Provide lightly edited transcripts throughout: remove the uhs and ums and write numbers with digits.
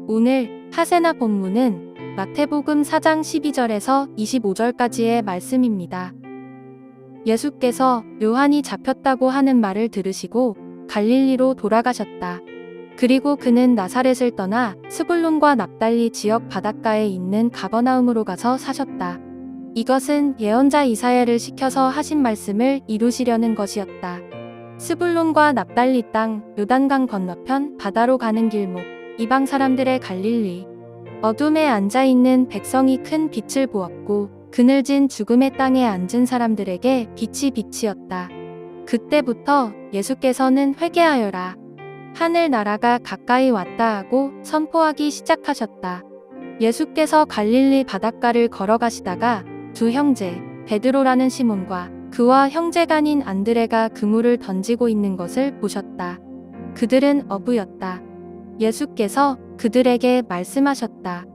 오늘 하세나 본문은 마태복음 4장 12절에서 25절까지의 말씀입니다. 예수께서 요한이 잡혔다고 하는 말을 들으시고 갈릴리로 돌아가셨다. 그리고 그는 나사렛을 떠나 스불론과 납달리 지역 바닷가에 있는 가버나움으로 가서 사셨다. 이것은 예언자 이사야를 시켜서 하신 말씀을 이루시려는 것이었다. 스불론과 납달리 땅, 요단강 건너편 바다로 가는 길목, 이방 사람들의 갈릴리. 어둠에 앉아있는 백성이 큰 빛을 보았고 그늘진 죽음의 땅에 앉은 사람들에게 빛이 빛이었다. 그때부터 예수께서는 회개하여라. 하늘 나라가 가까이 왔다 하고 선포하기 시작하셨다. 예수께서 갈릴리 바닷가를 걸어가시다가 두 형제, 베드로라는 시몬과 그와 형제간인 안드레가 그물을 던지고 있는 것을 보셨다. 그들은 어부였다. 예수께서 그들에게 말씀하셨다.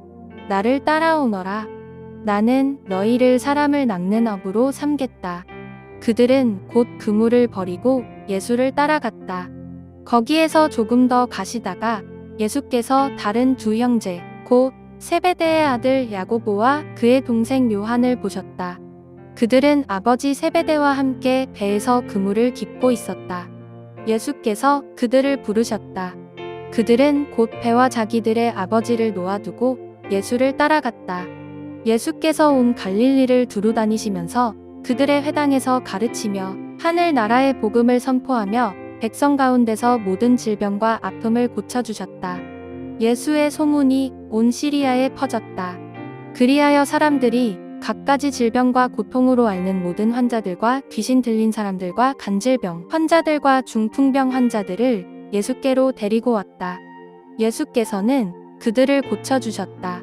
나를 따라오너라. 나는 너희를 사람을 낚는 어부로 삼겠다. 그들은 곧 그물을 버리고 예수를 따라갔다. 거기에서 조금 더 가시다가 예수께서 다른 두 형제, 곧 세베대의 아들 야고보와 그의 동생 요한을 보셨다. 그들은 아버지 세베대와 함께 배에서 그물을 깁고 있었다. 예수께서 그들을 부르셨다. 그들은 곧 배와 자기들의 아버지를 놓아두고 예수를 따라갔다. 예수께서 온 갈릴리를 두루 다니시면서 그들의 회당에서 가르치며 하늘 나라의 복음을 선포하며 백성 가운데서 모든 질병과 아픔을 고쳐주셨다. 예수의 소문이 온 시리아에 퍼졌다. 그리하여 사람들이 갖가지 질병과 고통으로 앓는 모든 환자들과 귀신 들린 사람들과 간질병 환자들과 중풍병 환자들을 예수께로 데리고 왔다. 예수께서는 그들을 고쳐주셨다.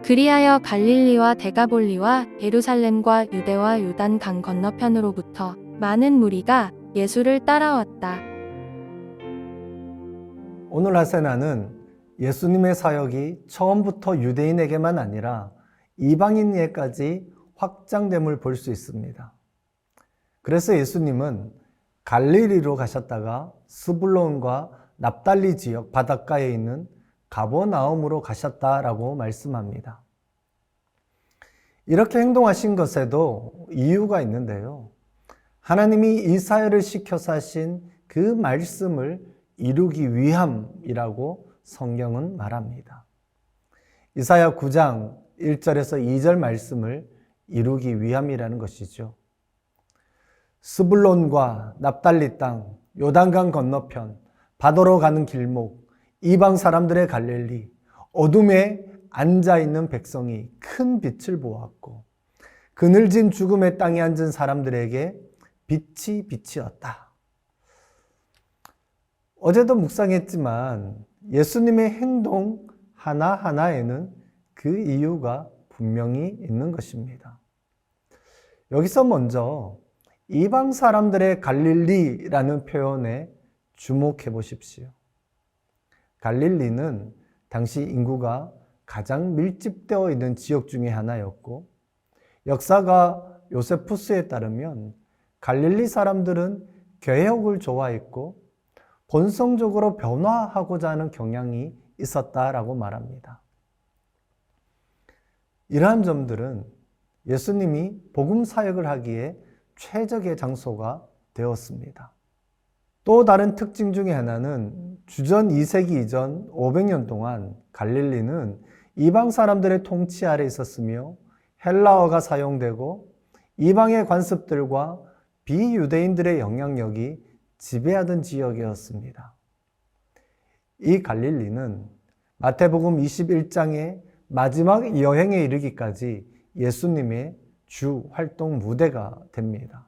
그리하여 갈릴리와 데가볼리와 예루살렘과 유대와 요단 강 건너편으로부터 많은 무리가 예수를 따라왔다. 오늘 하세나는 예수님의 사역이 처음부터 유대인에게만 아니라 이방인에게까지 확장됨을 볼 수 있습니다. 그래서 예수님은 갈릴리로 가셨다가 스불론과 납달리 지역 바닷가에 있는 가버나움으로 가셨다라고 말씀합니다. 이렇게 행동하신 것에도 이유가 있는데요. 하나님이 이사야를 시켜서 하신 그 말씀을 이루기 위함이라고 성경은 말합니다. 이사야 9장 1절에서 2절 말씀을 이루기 위함이라는 것이죠. 스불론과 납달리 땅, 요단강 건너편, 바다로 가는 길목, 이방 사람들의 갈릴리, 어둠에 앉아있는 백성이 큰 빛을 보았고 그늘진 죽음의 땅에 앉은 사람들에게 빛이 빛이었다. 어제도 묵상했지만 예수님의 행동 하나하나에는 그 이유가 분명히 있는 것입니다. 여기서 먼저 이방 사람들의 갈릴리라는 표현에 주목해 보십시오. 갈릴리는 당시 인구가 가장 밀집되어 있는 지역 중에 하나였고 역사가 요세푸스에 따르면 갈릴리 사람들은 개혁을 좋아했고 본성적으로 변화하고자 하는 경향이 있었다라고 말합니다. 이러한 점들은 예수님이 복음 사역을 하기에 최적의 장소가 되었습니다. 또 다른 특징 중에 하나는 주전 2세기 이전 500년 동안 갈릴리는 이방 사람들의 통치 아래 있었으며 헬라어가 사용되고 이방의 관습들과 비유대인들의 영향력이 지배하던 지역이었습니다. 이 갈릴리는 마태복음 21장의 마지막 여행에 이르기까지 예수님의 주 활동 무대가 됩니다.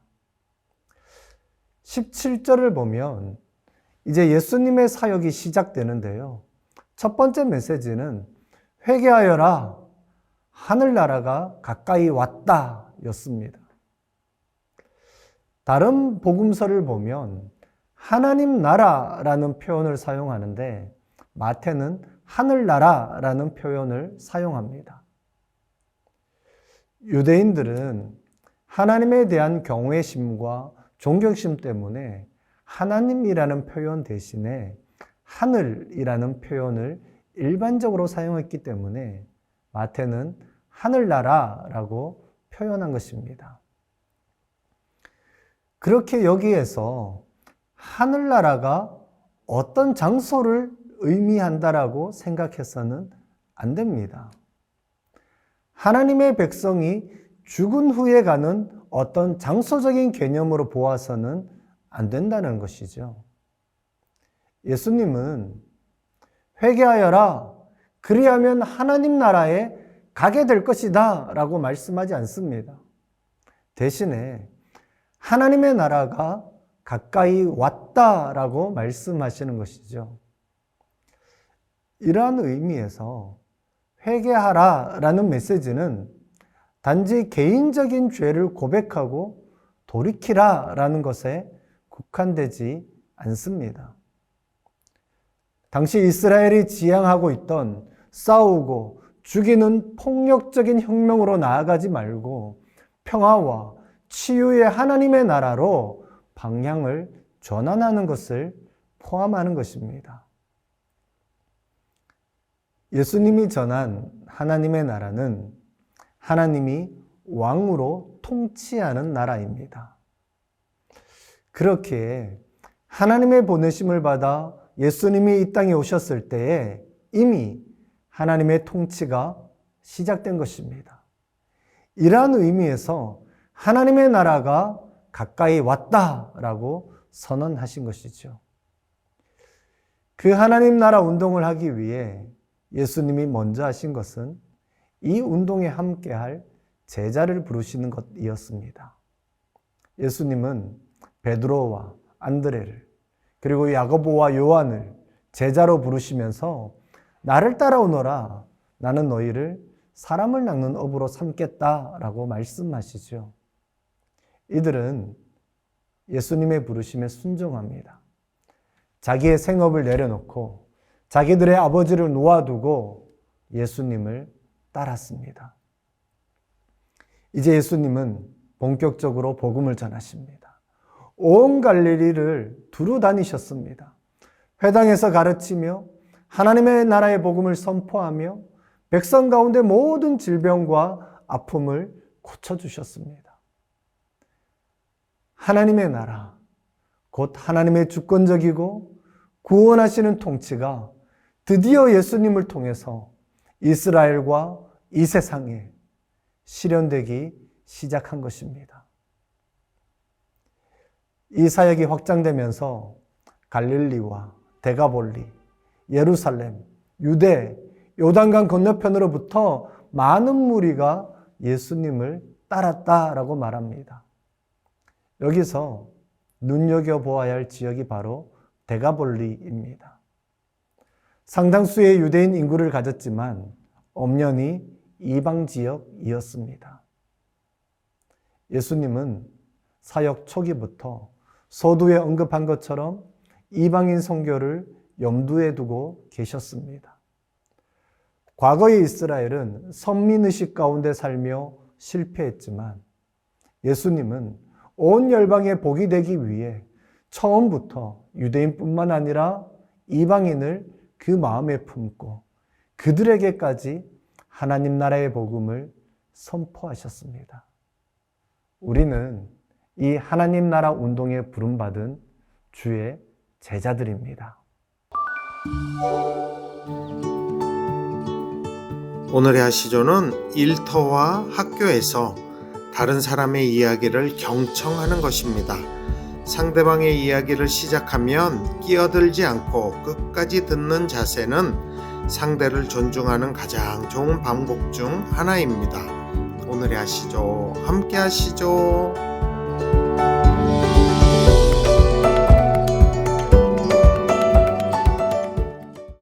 17절을 보면 이제 예수님의 사역이 시작되는데요. 첫 번째 메시지는 회개하여라, 하늘나라가 가까이 왔다 였습니다. 다른 복음서를 보면 하나님 나라라는 표현을 사용하는데 마태는 하늘나라라는 표현을 사용합니다. 유대인들은 하나님에 대한 경외심과 존경심 때문에 하나님이라는 표현 대신에 하늘이라는 표현을 일반적으로 사용했기 때문에 마태는 하늘나라라고 표현한 것입니다. 그렇게 여기에서 하늘나라가 어떤 장소를 의미한다라고 생각해서는 안 됩니다. 하나님의 백성이 죽은 후에 가는 어떤 장소적인 개념으로 보아서는 안 된다는 것이죠. 예수님은 회개하여라, 그리하면 하나님 나라에 가게 될 것이다 라고 말씀하지 않습니다. 대신에 하나님의 나라가 가까이 왔다라고 말씀하시는 것이죠. 이러한 의미에서 회개하라 라는 메시지는 단지 개인적인 죄를 고백하고 돌이키라 라는 것에 국한되지 않습니다. 당시 이스라엘이 지향하고 있던 싸우고 죽이는 폭력적인 혁명으로 나아가지 말고 평화와 치유의 하나님의 나라로 방향을 전환하는 것을 포함하는 것입니다. 예수님이 전한 하나님의 나라는 하나님이 왕으로 통치하는 나라입니다. 그렇게 하나님의 보내심을 받아 예수님이 이 땅에 오셨을 때에 이미 하나님의 통치가 시작된 것입니다. 이러한 의미에서 하나님의 나라가 가까이 왔다라고 선언하신 것이죠. 그 하나님 나라 운동을 하기 위해 예수님이 먼저 하신 것은 이 운동에 함께할 제자를 부르시는 것이었습니다. 예수님은 베드로와 안드레를 그리고 야고보와 요한을 제자로 부르시면서 나를 따라오너라, 나는 너희를 사람을 낚는 업으로 삼겠다라고 말씀하시죠. 이들은 예수님의 부르심에 순종합니다. 자기의 생업을 내려놓고 자기들의 아버지를 놓아두고 예수님을 따랐습니다. 이제 예수님은 본격적으로 복음을 전하십니다. 온 갈릴리를 두루 다니셨습니다. 회당에서 가르치며 하나님의 나라의 복음을 선포하며 백성 가운데 모든 질병과 아픔을 고쳐주셨습니다. 하나님의 나라, 곧 하나님의 주권적이고 구원하시는 통치가 드디어 예수님을 통해서 이스라엘과 이 세상에 실현되기 시작한 것입니다. 이 사역이 확장되면서 갈릴리와 데가볼리, 예루살렘, 유대, 요단강 건너편으로부터 많은 무리가 예수님을 따랐다라고 말합니다. 여기서 눈여겨보아야 할 지역이 바로 데가볼리입니다. 상당수의 유대인 인구를 가졌지만 엄연히 이방 지역이었습니다. 예수님은 사역 초기부터 서두에 언급한 것처럼 이방인 선교를 염두에 두고 계셨습니다. 과거의 이스라엘은 선민의식 가운데 살며 실패했지만 예수님은 온 열방에 복이 되기 위해 처음부터 유대인뿐만 아니라 이방인을 그 마음에 품고 그들에게까지 하나님 나라의 복음을 선포하셨습니다. 우리는 이 하나님 나라 운동에 부름받은 주의 제자들입니다. 오늘의 하시조는 일터와 학교에서 다른 사람의 이야기를 경청하는 것입니다. 상대방의 이야기를 시작하면 끼어들지 않고 끝까지 듣는 자세는 상대를 존중하는 가장 좋은 방법 중 하나입니다. 오늘의 하시조 함께 하시죠.